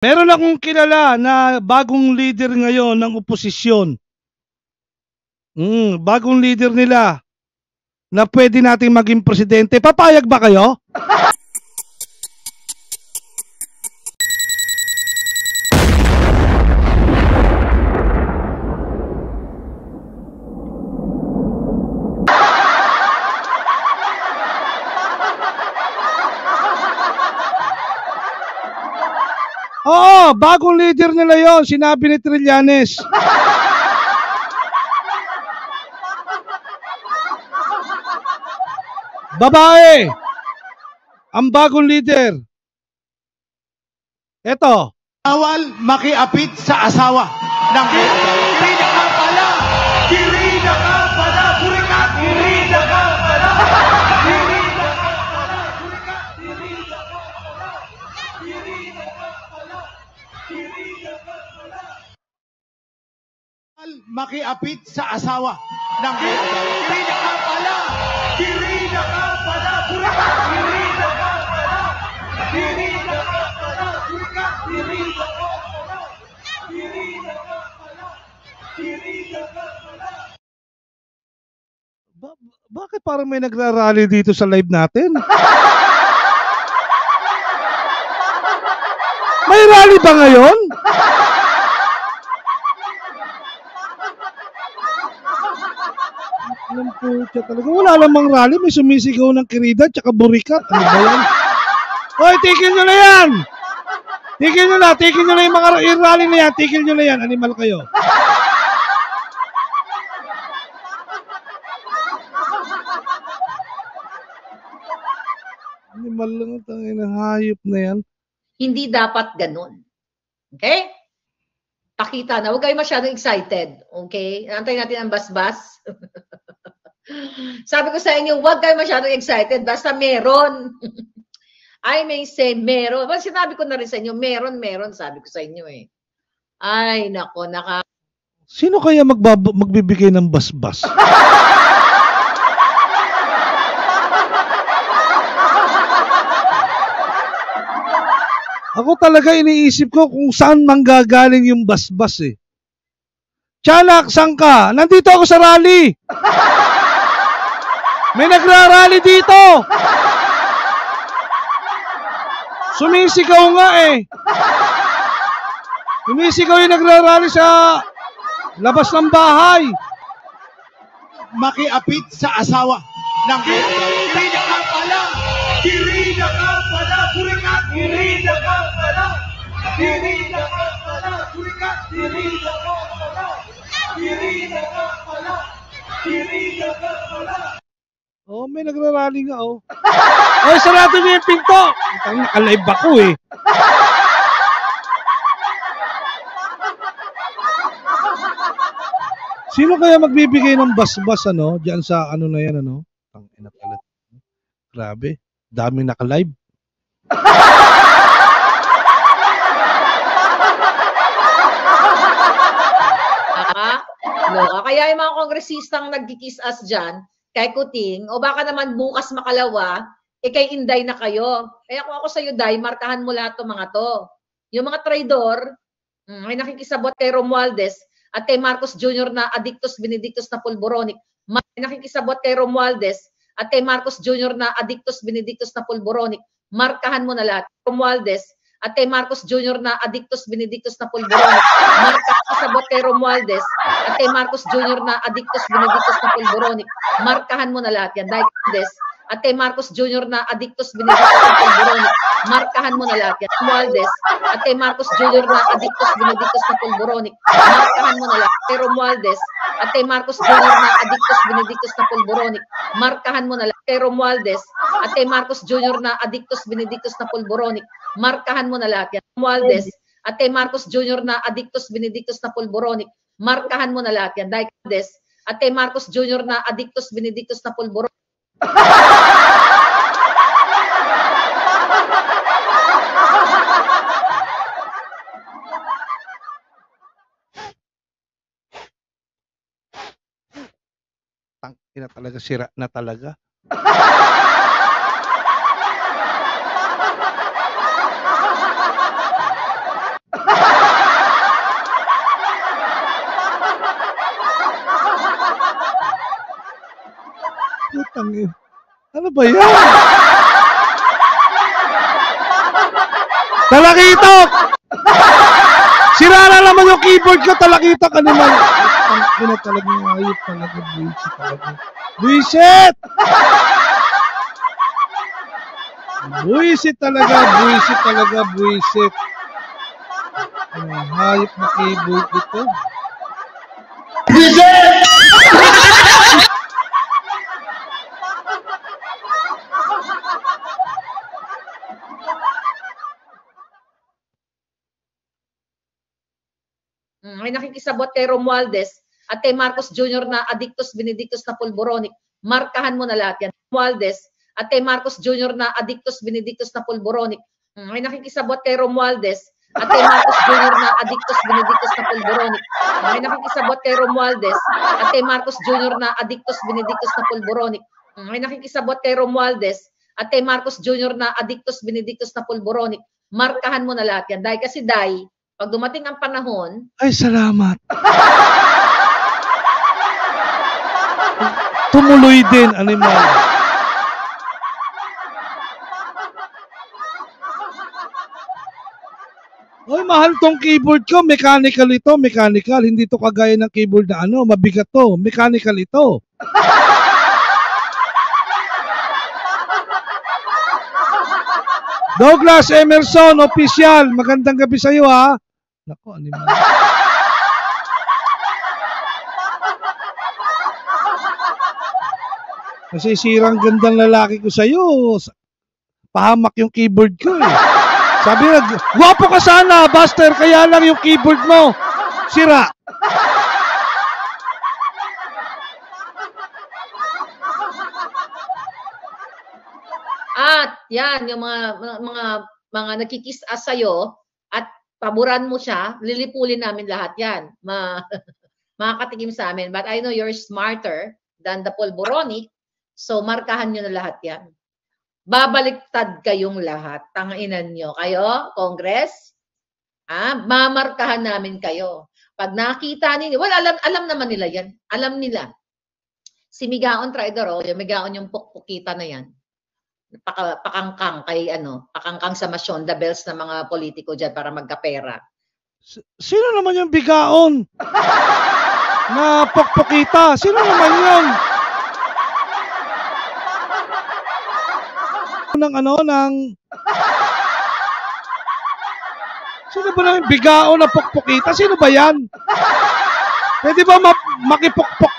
Meron akong kilala na bagong leader ngayon ng oposisyon. Bagong leader nila na pwede nating maging presidente. Papayag ba kayo? Oo, bagong leader nila yon, sinabi ni Trillanes. Babae, ang bagong leader. Eto. Bawal makiapit sa asawa ng Kirina ka pala! Kirina ka pala! Kurikat! Kirina ka pala! Kirina ka pala! Kurikat! Kirina ka pala! Kirina ka pala! Kirina ka pala! Bawal makiapit sa asawa ng Kirina ka pala! Kirina ka pala! Kurikat! Kirina ka pala! Kirina ka pala! Kurikat! Kirina ka pala! Kirina ka pala! Kirina ka pala! Bakit parang may nagrarally dito sa live natin? May rally ba ngayon? Alam po siya talaga. Wala namang rally. May sumisigaw ng kirida tsaka burikat. Ano ba yan? Hoy, tigil nyo na yan! Tigil nyo na! Tigil nyo na yung mga rally na yan! Tigil nyo na yan! Animal kayo! Animal lang ito. Hayop na yan. Hindi dapat ganun. Okay? Pakita na. Huwag kayo masyadong excited. Okay? Antayin natin ang basbas. Sabi ko sa inyo, huwag kayo masyadong excited. Basta meron. I may say meron. Well, sinabi ko na rin sa inyo, meron. Sabi ko sa inyo eh. Ay, nako, Sino kaya magbibigay ng basbas? Ako talaga iniisip ko kung saan manggagaling yung basbas eh. Tiyanak, saan ka? Nandito ako sa rally. May nagrarally dito. Sumisigaw nga eh. Sumisigaw yung nagrarally sa labas ng bahay. Makiapit sa asawa ng Kirina ka pala! Kirina ka pala! Kurikat! Kirina ka pala! Kirina ka pala! Kurikat! Kirina ka pala! Kirina ka pala! Kirina ka pala! Oh, may nagrarally nga oh. Ay, sarado niyo yung pinto. Naka-live ako eh. Sino kaya magbibigay ng basbas ano diyan sa ano na yan ano? Ang ina pala. Grabe, daming naka-live. Kaya yung mga kongresistang nagkikiss us dyan, kay Kuting, o baka naman bukas makalawa, kay Inday na kayo. Kaya kung ako sa'yo, Day, markahan mo lahat ng mga to. Yung mga traidor, may nakikisabot kay Romualdez at kay Marcos Jr. na Addictus Benedictus na Pulboronic. May nakikisabot kay Romualdez at kay Marcos Jr. na Addictus Benedictus na Pulboronic. Markahan mo na lahat. Romualdez at kay Marcos Jr. na Addictus Benedictus na Pulboronic. Markasabot kay Romualdez at kay Marcos Jr. na Addictus Benedictus na Pulboronic. Markahan mo na lahat yan. Dahil at kay Marcos Jr. na Addictus Benedictus na Pulboronic. Markahan mo na lahat yan. Romualdez at kay Marcos Jr. na Addictus Benedictus na Pulboronic. Markahan mo na lahat. Kay Romualdez at kay Marcos Jr. na Addictus Benedictus na Pulboronic. Markahan mo na lahat. Kay Romualdez at kay Marcos Jr. na Addictus Benedictus na Pulboronic. Markahan mo na lahat yan. Romualdez at kay Marcos Jr. na Addictus Benedictus na Pulboronic. Markahan mo na lahat yan. Dahil at kay Marcos Jr. na Addictus Benedictus na Pulboronic. Tangina talaga, sira na talaga. Ano ba yan? Talakitok! Sira na naman yung keyboard ko, talakitok. Ano man? Ang ina talagang ayop talaga. Buisit talaga. Buisit! Buisit talaga, buisit talaga, buisit. Hayop na keyboard ito. May nakikisabot kay Romualdez at kay Marcos Jr. na Adictus Benedictus na Pulboronic. Markahan mo na lahat yan. Romualdez at kay Marcos Jr. na Adictus Benedictus na Pulboronic. May nakikisabot kay Romualdez at kay Marcos Jr. na Adictus Benedictus na Pulboronic. May nakikisabot kay Romualdez at kay Marcos Jr. na Adictus Benedictus na Pulboronic. May nakikisabot kay Romualdez at kay Marcos Jr. na Adictus Benedictus na Pulboronic. Markahan mo na lahat yan. Dahil kasi pag dumating ang panahon... Ay, salamat. Tumuloy din, animal. Oy, mahal tong keyboard ko. Mechanical ito, mechanical. Hindi to kagaya ng keyboard na mabigat to. Mechanical ito. Douglas Emerson, official. Magandang gabi sa iyo, ha. Nako, animal. Kasi sirang gandang lalaki ko sa iyo. Pahamak yung keyboard ko eh. Sabi na, gwapo ka sana, Buster, kaya lang yung keyboard mo sira. At yan, yung mga nagkikiss-ass sa'yo at paboran mo siya, lilipulin namin lahat yan. Makakatikim sa amin. But I know you're smarter than the Pulboronic, so markahan nyo na lahat yan. Babaliktad kayong lahat. Tanginan nyo. Kayo, Congress, mamarkahan namin kayo. Pag nakita ninyo, alam naman nila yan. Alam nila. Si Migaon Traidor, yung Migaon yung pukpukita na yan. Pakangkang kay pakangkang sa Masyonda Bells ng mga politiko dyan para magkapera. Sino naman yung bigaon na pukpukita? Sino naman yun? Sino ba naman bigaon na pukpukita? Sino ba yan? Pwede ba makipukpuk